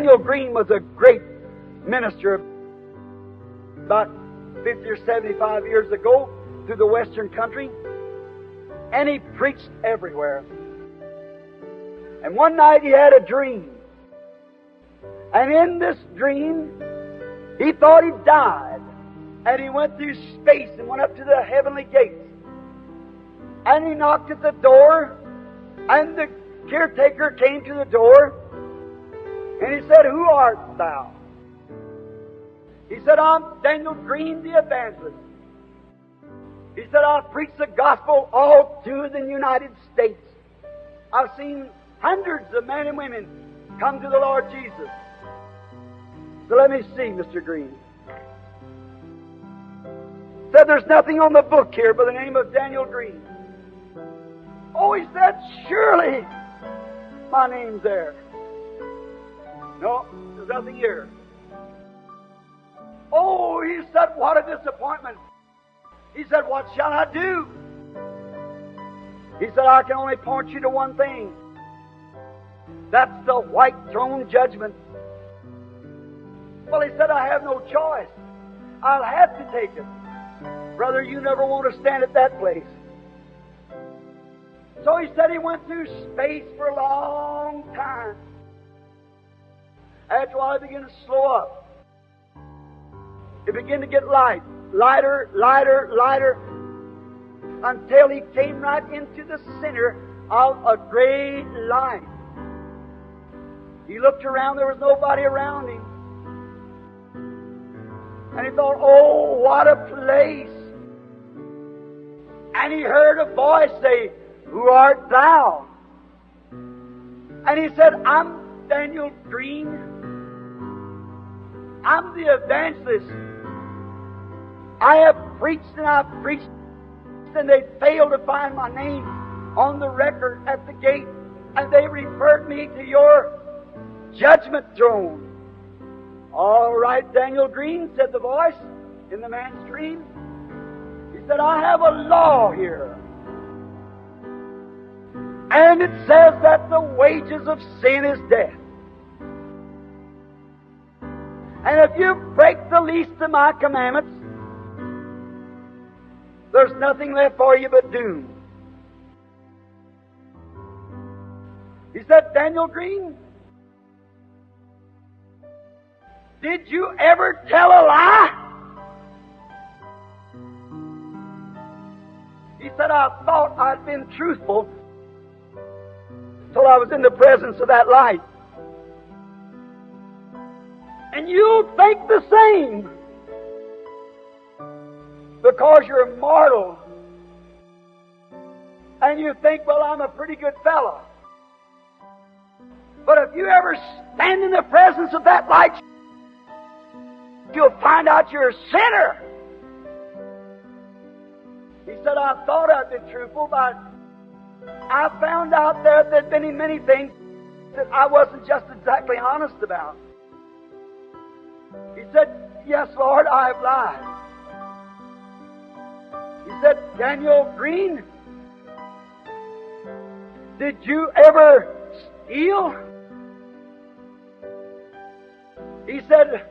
Daniel Green was a great minister about 50 or 75 years ago through the western country, and he preached everywhere. And one night he had a dream, and in this dream he thought he died, and he went through space and went up to the heavenly gates, and he knocked at the door, and the caretaker came to the door, and he said, "Who art thou?" He said, "I'm Daniel Green, the evangelist." He said, "I've preached the gospel all through the United States. I've seen hundreds of men and women come to the Lord Jesus." So let me see, Mr. Green. Said, "There's nothing on the book here by the name of Daniel Green." Oh, he said, "Surely my name's there." No, there's nothing here. Oh, he said, "What a disappointment." He said, "What shall I do?" He said, "I can only point you to one thing. That's the white throne judgment." Well, he said, "I have no choice. I'll have to take it. Brother, you never want to stand at that place." So he said he went through space for a long time. After a while, he began to slow up. It began to get light. Lighter, lighter, lighter, until he came right into the center of a great light. He looked around, there was nobody around him. And he thought, "Oh, what a place." And he heard a voice say, "Who art thou?" And he said, "I'm Daniel Green. I'm the evangelist. I have preached and I've preached, and they failed to find my name on the record at the gate, and they referred me to your judgment throne." "All right, Daniel Green," said the voice in the man's dream. He said, "I have a law here. And it says that the wages of sin is death. And if you break the least of my commandments, there's nothing left for you but doom." He said, "Daniel Green, did you ever tell a lie?" He said, "I thought I'd been truthful till I was in the presence of that light. And you think the same because you're mortal. And you think, well, I'm a pretty good fellow. But if you ever stand in the presence of that light, you'll find out you're a sinner." He said, "I thought I'd been truthful, but I found out there'd been many things that I wasn't just exactly honest about." He said, "Yes, Lord, I have lied." He said, "Daniel Green, did you ever steal?" He said,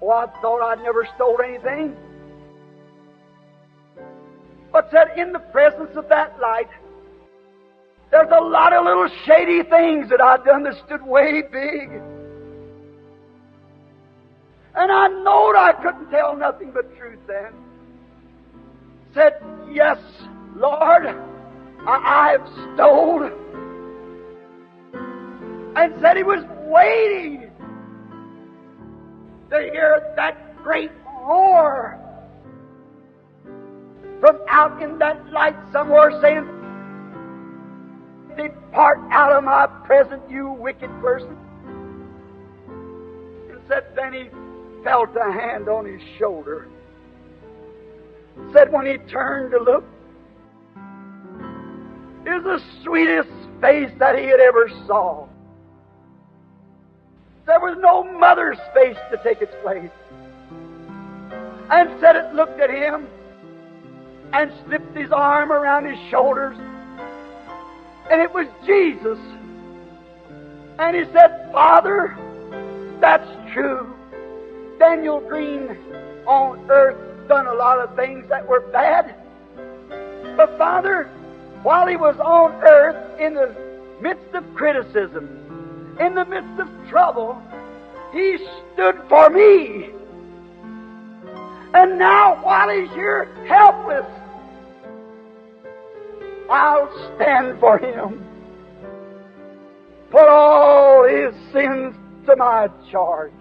"Oh, I thought I'd never stole anything." But said, in the presence of that light, there's a lot of little shady things that I'd done that stood way big. And I knowed I couldn't tell nothing but truth then. Said, "Yes, Lord, I've stole." And said he was waiting to hear that great roar from out in that light somewhere saying, "Depart out of my presence, you wicked person." And said then he felt a hand on his shoulder. Said when he turned to look, it was the sweetest face that he had ever saw. There was no mother's face to take its place. And said it looked at him and slipped his arm around his shoulders, and it was Jesus. And he said, "Father, That's true. Daniel Green on earth done a lot of things that were bad. But Father, while he was on earth in the midst of criticism, in the midst of trouble, he stood for me. And now, while he's here helpless, I'll stand for him. Put all his sins to my charge.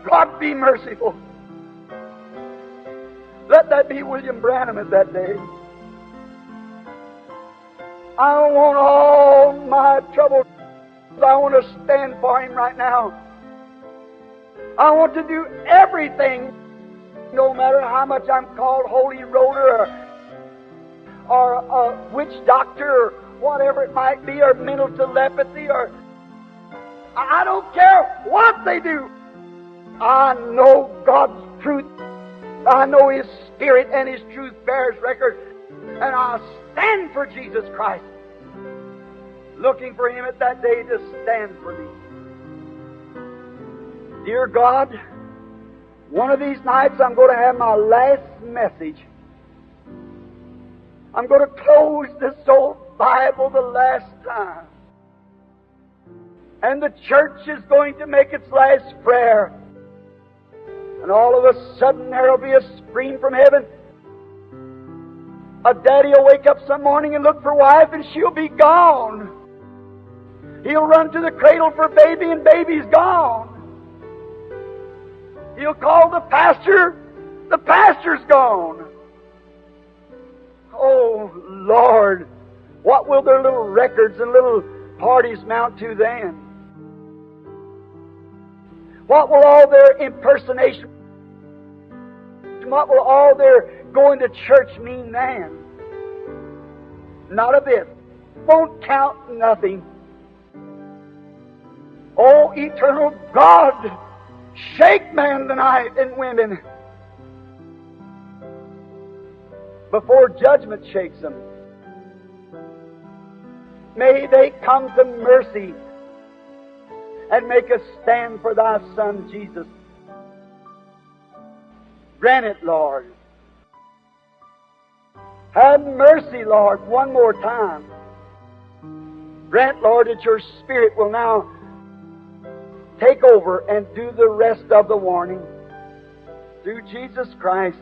God be merciful. Let that be William Branham at that day. I don't want all my troubles. I want to stand for him right now. I want to do everything, no matter how much I'm called holy roller or a witch doctor or whatever it might be, or mental telepathy, or I don't care what they do. I know God's truth. I know His Spirit, and His truth bears record. And I'll stand for Jesus Christ, looking for Him at that day to stand for me. Dear God, one of these nights I'm going to have my last message. I'm going to close this old Bible the last time. And the church is going to make its last prayer. And all of a sudden there will be a scream from heaven. A daddy will wake up some morning and look for wife, and she'll be gone. He'll run to the cradle for baby, and baby's gone. He'll call the pastor's gone. Oh, Lord, what will their little records and little parties mount to then? What will all their impersonation, what will all their going to church mean then? Not a bit. Won't count nothing. Oh, eternal God, shake man tonight and women before judgment shakes them. May they come to mercy and make a stand for Thy Son, Jesus. Grant it, Lord. Have mercy, Lord, one more time. Grant, Lord, that Your Spirit will now take over and do the rest of the warning. Through Jesus Christ.